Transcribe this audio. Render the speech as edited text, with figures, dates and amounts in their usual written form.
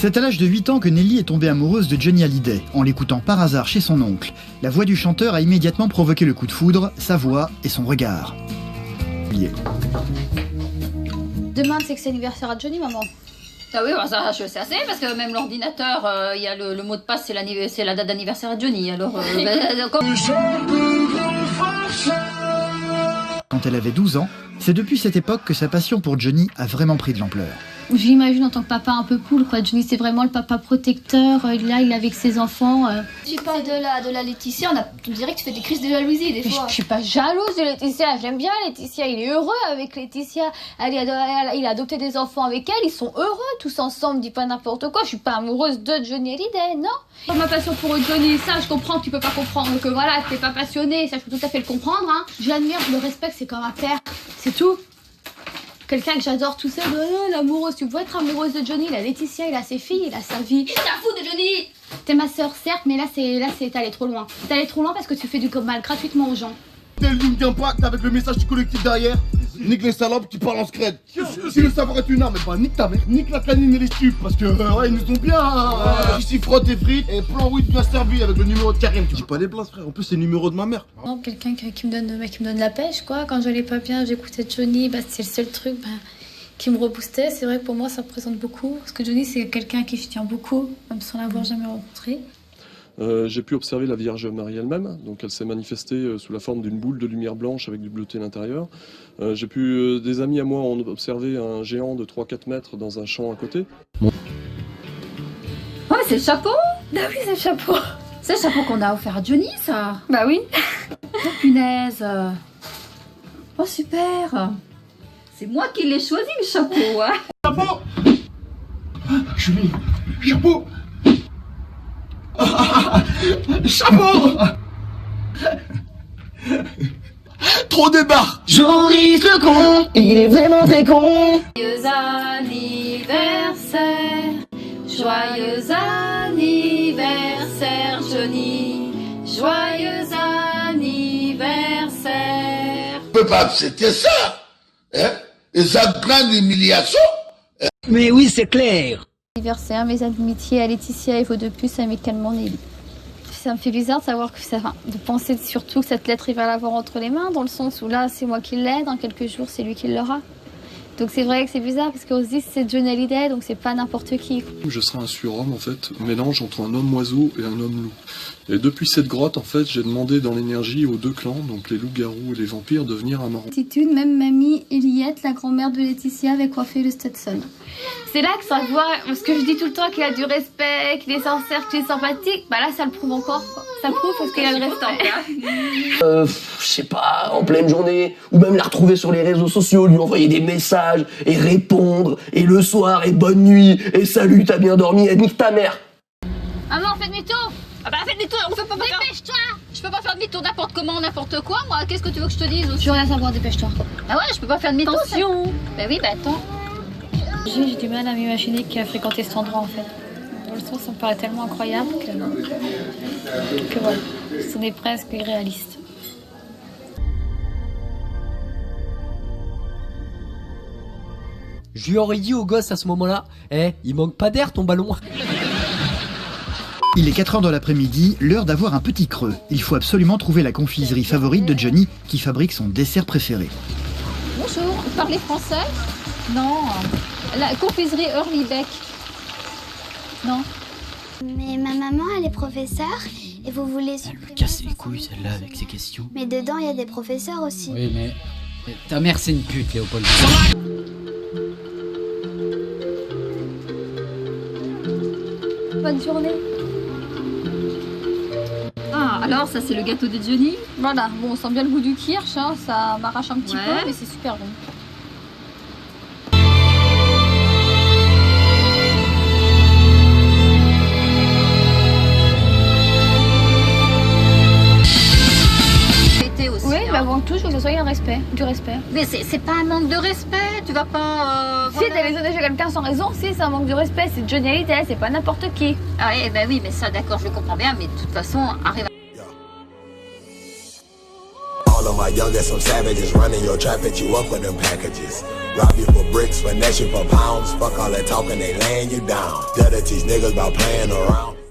C'est à l'âge de 8 ans que Nelly est tombée amoureuse de Johnny Hallyday, en l'écoutant par hasard chez son oncle. La voix du chanteur a immédiatement provoqué le coup de foudre, sa voix et son regard. Demain, c'est que c'est l'anniversaire à Johnny, maman. Ah oui, bah ça je sais assez, parce que même l'ordinateur, il y a le mot de passe, c'est la date d'anniversaire à Johnny. Alors, Quand elle avait 12 ans, c'est depuis cette époque que sa passion pour Johnny a vraiment pris de l'ampleur. J'imagine en tant que papa un peu cool, quoi. Johnny, c'est vraiment le papa protecteur. Là, il est avec ses enfants. Tu parles de la Laetitia, on dirait que tu fais des crises de jalousie des fois. Je suis pas jalouse de Laetitia, j'aime bien Laetitia. Il est heureux avec Laetitia. Il a adopté des enfants avec elle, ils sont heureux tous ensemble. Dis pas n'importe quoi, je suis pas amoureuse de Johnny Hallyday, non. Ma passion pour Johnny, ça je comprends que tu peux pas comprendre, que voilà, t'es pas passionné, ça je peux tout à fait le comprendre. Hein. J'admire, je le respecte, c'est comme un père, c'est tout. Quelqu'un que j'adore tout seul, l'amoureuse, tu peux être amoureuse de Johnny, il a Laetitia, il a ses filles, il a sa vie. Qu'est-ce que t'as à foutre de Johnny? T'es ma sœur certes, mais là c'est allé trop loin. T'es allé trop loin parce que tu fais du mal gratuitement aux gens. Telle ligne d'impact avec le message du collectif derrière. Nique les salopes qui parlent en scred. Si le savoir est une arme, bah nique ta mère, nique la canine et les stupes. Parce que ouais, ils nous ont bien. Ici frotte et frites et plan oui bien servi avec le numéro de Karim. Tu dis pas les places frère, en plus c'est le numéro de ma mère. Non, quelqu'un qui me donne la pêche quoi. Quand j'allais pas bien, j'écoutais Johnny, c'est le seul truc qui me reboostait. C'est vrai que pour moi ça représente beaucoup. Parce que Johnny c'est quelqu'un qui je tiens beaucoup, même sans l'avoir jamais rencontré. J'ai pu observer la Vierge Marie elle-même, donc elle s'est manifestée sous la forme d'une boule de lumière blanche avec du bleuté à l'intérieur. J'ai pu, des amis à moi ont observé un géant de 3-4 mètres dans un champ à côté. oh, mais c'est le chapeau. Bah oui, c'est le chapeau. C'est le chapeau qu'on a offert à Johnny, ça. Bah oui. Oh punaise. Oh super. C'est moi qui l'ai choisi le chapeau, hein. Chapeau. Julie, chapeau. Chapeau. Trop débarre. Joris le con, il est vraiment très con. Joyeux anniversaire, joyeux anniversaire Johnny, joyeux anniversaire. On peut pas accepter ça, hein? Et ça grande humiliation. Mais oui, c'est clair. Anniversaire, mes amitiés à Laetitia et vos deux puces amicalement Nelly. Ça me fait bizarre de savoir que de penser surtout que cette lettre il va l'avoir entre les mains, dans le sens où là c'est moi qui l'ai, dans quelques jours c'est lui qui l'aura. Donc c'est vrai que c'est bizarre parce qu'on se dit c'est Johnny Hallyday, donc c'est pas n'importe qui. Je serai un surhomme en fait, mélange entre un homme oiseau et un homme loup. Et depuis cette grotte en fait, j'ai demandé dans l'énergie aux deux clans, donc les loups-garous et les vampires, de venir à ma rencontre. Attitude, même mamie Eliette, la grand-mère de Laetitia, avait coiffé le Stetson. C'est là que ça voit, parce que je dis tout le temps qu'il a du respect, qu'il est sincère, qu'il est sympathique, bah là ça le prouve encore quoi. Ça le prouve parce qu'il a le respect. Je sais pas, en pleine journée, ou même la retrouver sur les réseaux sociaux, lui envoyer des messages, et répondre, et le soir, et bonne nuit, et salut, t'as bien dormi, et nique ta mère. Maman, fais demi-tour. Ah bah fais demi-tour, on peut pas faire... Dépêche-toi. Je peux pas faire demi-tour n'importe comment, n'importe quoi, moi. Qu'est-ce que tu veux que je te dise aussi? Je veux rien savoir, dépêche-toi. Ah ouais, je peux pas faire demi-tour. Attention. Bah oui, bah attends. J'ai du mal à m'imaginer qu'il a fréquenté cet endroit en fait. Dans le sens, ça me paraît tellement incroyable que voilà, ce n'est presque irréaliste. Je lui aurais dit au gosse à ce moment-là, il manque pas d'air ton ballon. Il est 4h de l'après-midi, l'heure d'avoir un petit creux. Il faut absolument trouver la confiserie favorite de Johnny qui fabrique son dessert préféré. Bonjour, vous parlez français? Non. La confiserie Hurleybeck. Non. Mais ma maman, elle est professeure et vous voulez... Elle me casse les couilles celle-là avec ses questions. Mais dedans, il y a des professeurs aussi. Oui mais ta mère c'est une pute Léopold. Bonne journée. Ah, alors ça c'est le gâteau de Johnny. Voilà, bon, on sent bien le goût du kirsch, hein, ça m'arrache un petit peu, mais c'est super bon. Aussi, oui, hein. mais avant tout, je veux que ce soit du respect. Mais c'est pas un manque de respect, tu vas pas... Si t'as les chez quelqu'un sans raison, si c'est un manque de respect, c'est Johnny Hallyday, c'est pas n'importe qui. Ah eh ben oui, mais ça d'accord, je le comprends bien, mais de toute façon, arrive à... young as some savages, running your trap at you up with them packages. Rob you for bricks, finesse you for pounds. Fuck all that talking, they laying you down. Gotta teach niggas about playing around.